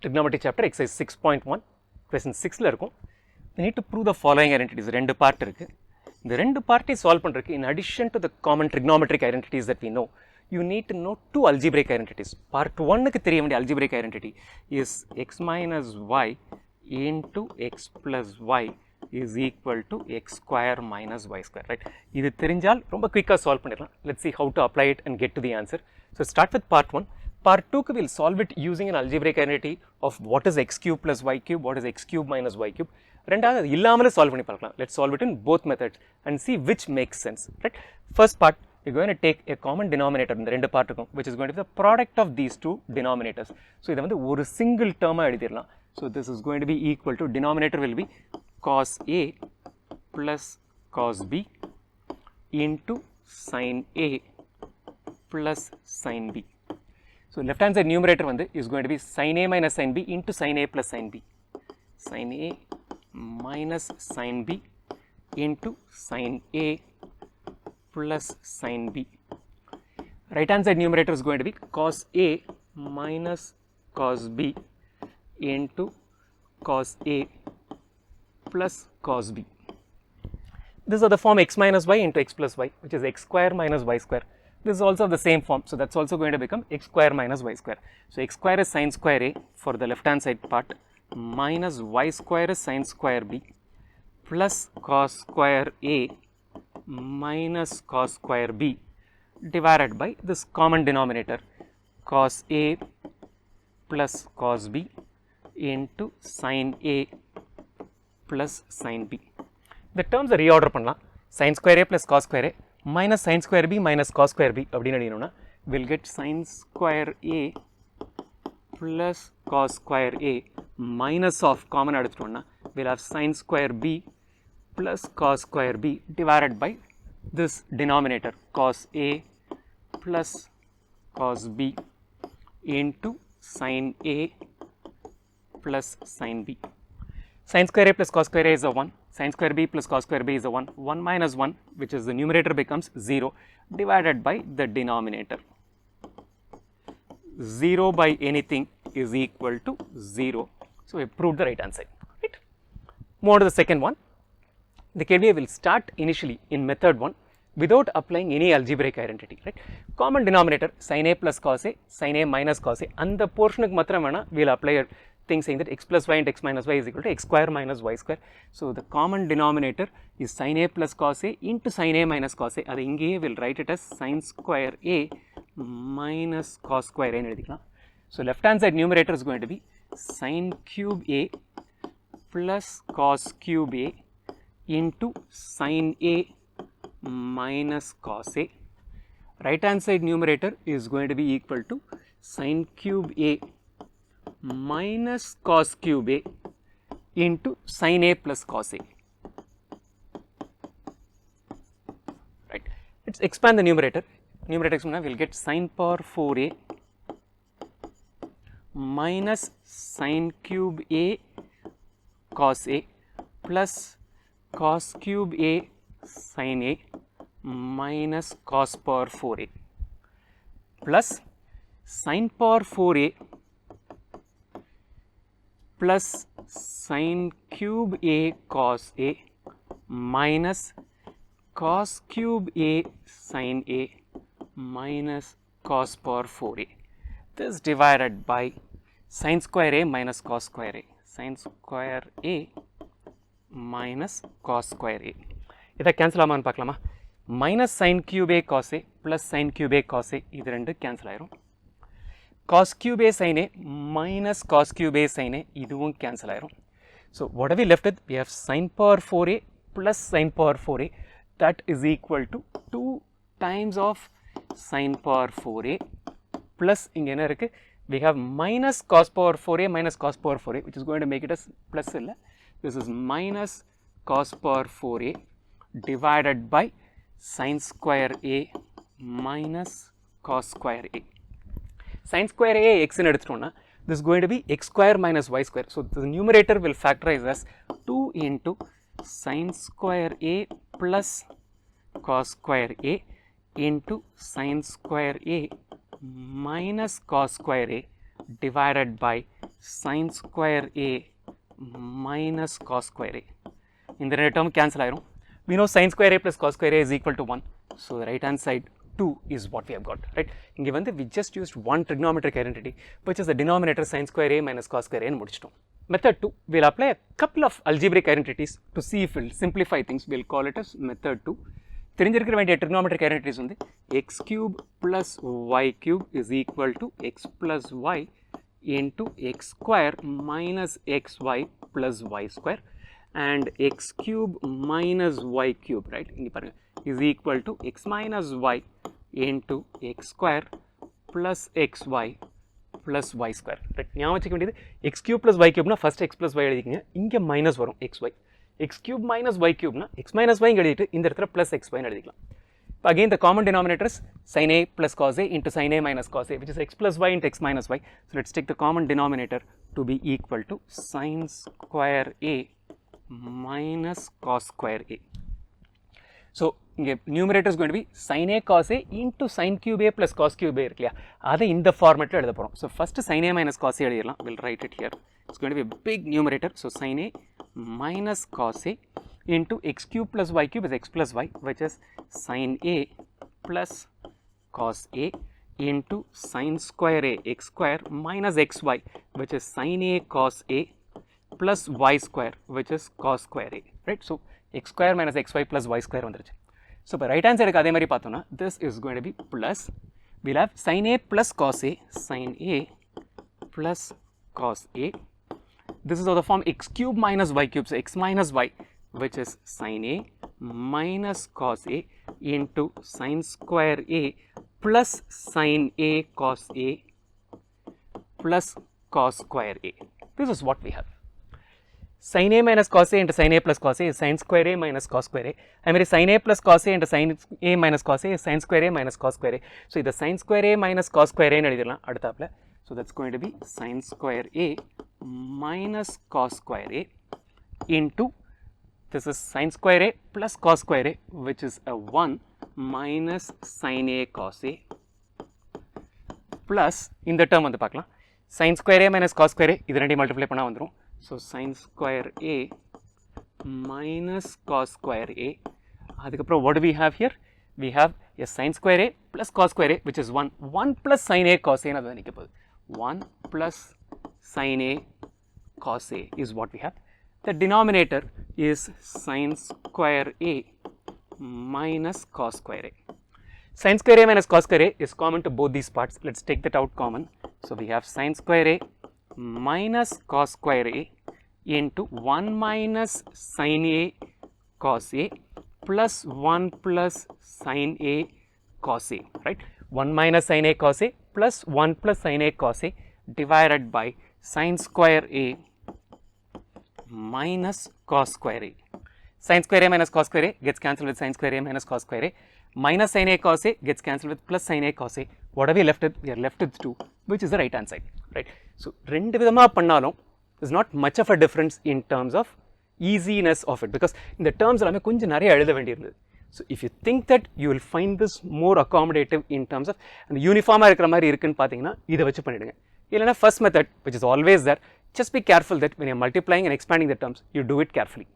Trigonometry chapter exercise 6.1 question 6 la irukum. We need to prove the following identities. ரெண்டு part இருக்கு. இந்த ரெண்டு பார்ட்டை சால்வ் பண்றதுக்கு in addition to the common trigonometric identities that we know, you need to know two algebraic identities. Part 1 க்கு தெரிய வேண்டிய algebraic identity is x minus y into x plus y is equal to x square minus y square, right? இது தெரிஞ்சால் ரொம்ப குயிக்கா solve பண்ணிடலாம். Let's see how to apply it and get to the answer. So start with part 1. Part 2 we will solve it using an algebraic identity of what is x cube plus y cube, what is x cube minus y cube. ரெண்டாவது இல்லாமலே solve பண்ணி பார்க்கலாம். Let's solve it in both methods and see which makes sense, right? First part, we're going to take a common denominator இந்த ரெண்டு பார்ட்டுக்கும், which is going to be the product of these two denominators. So இதை வந்து ஒரு single term எழுதிடலாம். So this is going to be equal to, denominator will be cos A plus cos B into sin A plus sin B. So left hand side numerator வந்து is going to be sin A minus sin B into sin A plus sin B. Sin A minus sin B into sin A plus sin B. Right hand side numerator is going to be cos A minus cos B into cos A plus cos B. This is the form x minus y into x plus y, which is x square minus y square. This is also the same form, so that's also going to become x square minus y square. So x square is sin square A for the left hand side part, minus y square is sin square B, plus cos square A minus cos square B divided by this common denominator cos A plus cos B into sin A plus sin B. The terms are reorder பண்ணலாம். Sin square A plus cos square A minus sin square B minus cos square B அப்படின்னு எழுதினோம்னா we'll get sin square A plus cos square A minus of common எடுத்துட்டோம்னா we'll have sin square B plus cos square B divided by this denominator cos A plus cos B into sin A plus sin B. Sin square A plus cos square A is a 1, sin square B plus cos square B is a 1, 1 minus 1, which is the numerator, becomes 0 divided by the denominator. 0 by anything is equal to 0. So we proved the right hand side, right? Move on to the second one. The Kalvi will start initially in method 1 without applying any algebraic identity, right? Common denominator sin A plus cos A, sin A minus cos A, and the portion we will apply a thing saying that x plus y and x minus y is equal to x square minus y square. So the common denominator is sin A plus cos A into sin A minus cos A. That we will write it as sin square A minus cos square A. So left hand side numerator is going to be sin cube A plus cos cube A into sin A minus cos A. Right hand side numerator is going to be equal to sin cube A minus cos cube A into sin A plus cos A. Right. Let's expand the numerator. Numerator will get sin power 4A minus sin cube A cos A plus cos cube A sin A minus cos power 4A plus sin power 4A plus sin cube A cos A minus cos cube A sin A minus cos power 4A. This divided by sin square A minus cos square A. Sin square A minus cos square A. இதை cancel ஆமான்னு பார்க்கலாமா? Minus sin cube A cos A plus sin cube A cos A, இது ரெண்டு cancel ஆயிரும். Cos cube A sin A minus cos cube A sin A, இதுவும் cancel ஆயிரும். So what are we left with? We have sin power 4A plus sin power 4A, that is equal to 2 times of sin power 4A plus இங்க என்ன இருக்கு? We have minus cos power 4A minus cos power 4A, which is going to make it as plus இல்ல. This is minus cos power 4A divided by sin square A minus cos square A. Sin square A x in எடுத்துட்டோம்னா this is going to be x square minus y square. So the numerator will factorize as 2 into sin square A plus cos square A into sin square A minus cos square A divided by sin square A minus cos square A. இந்த ரெண்டு term cancel ஆயிரும். We know sin square A plus cos square A is equal to 1. So the right hand side 2 is what we have got, right? இங்க வந்து we just used one trigonometric identity, which is the denominator sin square A minus cos square A ன்னு முடிச்சிட்டோம். Method 2, we'll apply a couple of algebraic identities to see if we'll simplify things. We'll call it as method 2. தெரிஞ்சிருக்க வேண்டிய trigonometric identities வந்து x cube plus y cube is equal to x plus y into x square minus xy plus y square, and x cube minus y cube, right, இங்க பாருங்க, is equal to x minus y into x square plus xy plus y square, right? ஞாபகம் வச்சுக்க வேண்டியது x cube plus y cube னா first x plus y எழுதிக்கங்க, இங்க minus வரும் xy, x cube minus y cube னா x minus y இங்க எழுதிட்டு இந்த இடத்துல plus xy ன்னு எழுதிக்கலாம். Again the common denominator is sin A plus cos A into sin A minus cos A, which is x plus y into x minus y. So let's take the common denominator to be equal to sin square A minus cos square A. So numerator is going to be sin A cos A into sin cube A plus cos cube A irukliya, adha inda format la eludha porom. So first sin A minus cos A eludiralam, we'll write it here. It's going to be a big numerator, so sin A minus cos A into x cube plus y cube is x plus y, which is sin A plus cos A into sin square A x square minus xy, which is sin A cos A plus y square, which is cos square A, right? So x square minus xy plus y square வந்துருச்சு. So இப்போ right hand side அதே மாதிரி பார்த்தோம்னா this is going to be plus, we'll have sin A plus cos A, sin A plus cos A. This is of the form x cube minus y cube, so x minus y, which is sin A minus cos A into sin square A plus sin A cos A plus cos square A. This is what we have. Sin A minus cos A into sin A plus cos A is sin square A minus cos square A. I mean sin A plus cos A into sin A minus cos A is sin square A minus cos square A. So this sin square A minus cos square A ன்னு எழுதிடலாம் அடுத்தாப்ல. So that's going to be sin square A minus cos square A into, this is sin square A plus cos square A, which is a 1 minus sin A cos A, plus இந்த term வந்து பார்க்கலாம், sin square A minus cos square A இது ரெண்டையும் multiply பண்ணா வந்துரும். So sin square A minus cos square A. அதுக்கப்புறம் what do we have here? We have a sin square A plus cos square A, which is 1. 1 plus sin A cos A ன்னு நிற்க போகுது. 1 plus sin A cos A is what we have. The denominator is sin square A minus cos square A. Sin square A minus cos square A is common to both these parts. Let's take that out common. So we have sin square A minus cos square A into 1 minus sin A cos A plus 1 plus sin A cos A, right? 1 minus sin A cos A plus 1 plus sin A cos A divided by sin square A minus cos square A. Sin square A minus cos square A gets cancelled with sin square A minus cos square A. Minus sin A cos A gets cancelled with plus sin A cos A. What are we left with? We are left with 2, which is the right hand side, right? So ரெண்டு விதமா பண்ணாலும் there's not much of a difference in terms of easiness of it, because இந்த terms எல்லாமே கொஞ்சம் நிறைய எழுத வேண்டியிருந்தது. So if you think that you will find this more accommodative in terms of அந்த யூனிஃபார்மாக இருக்கிற மாதிரி இருக்குன்னு பார்த்தீங்கன்னா இதை வச்சு பண்ணிடுங்க. இல்லைன்னா first method, which is always there, just be careful that when you're multiplying and expanding the terms, you do it carefully.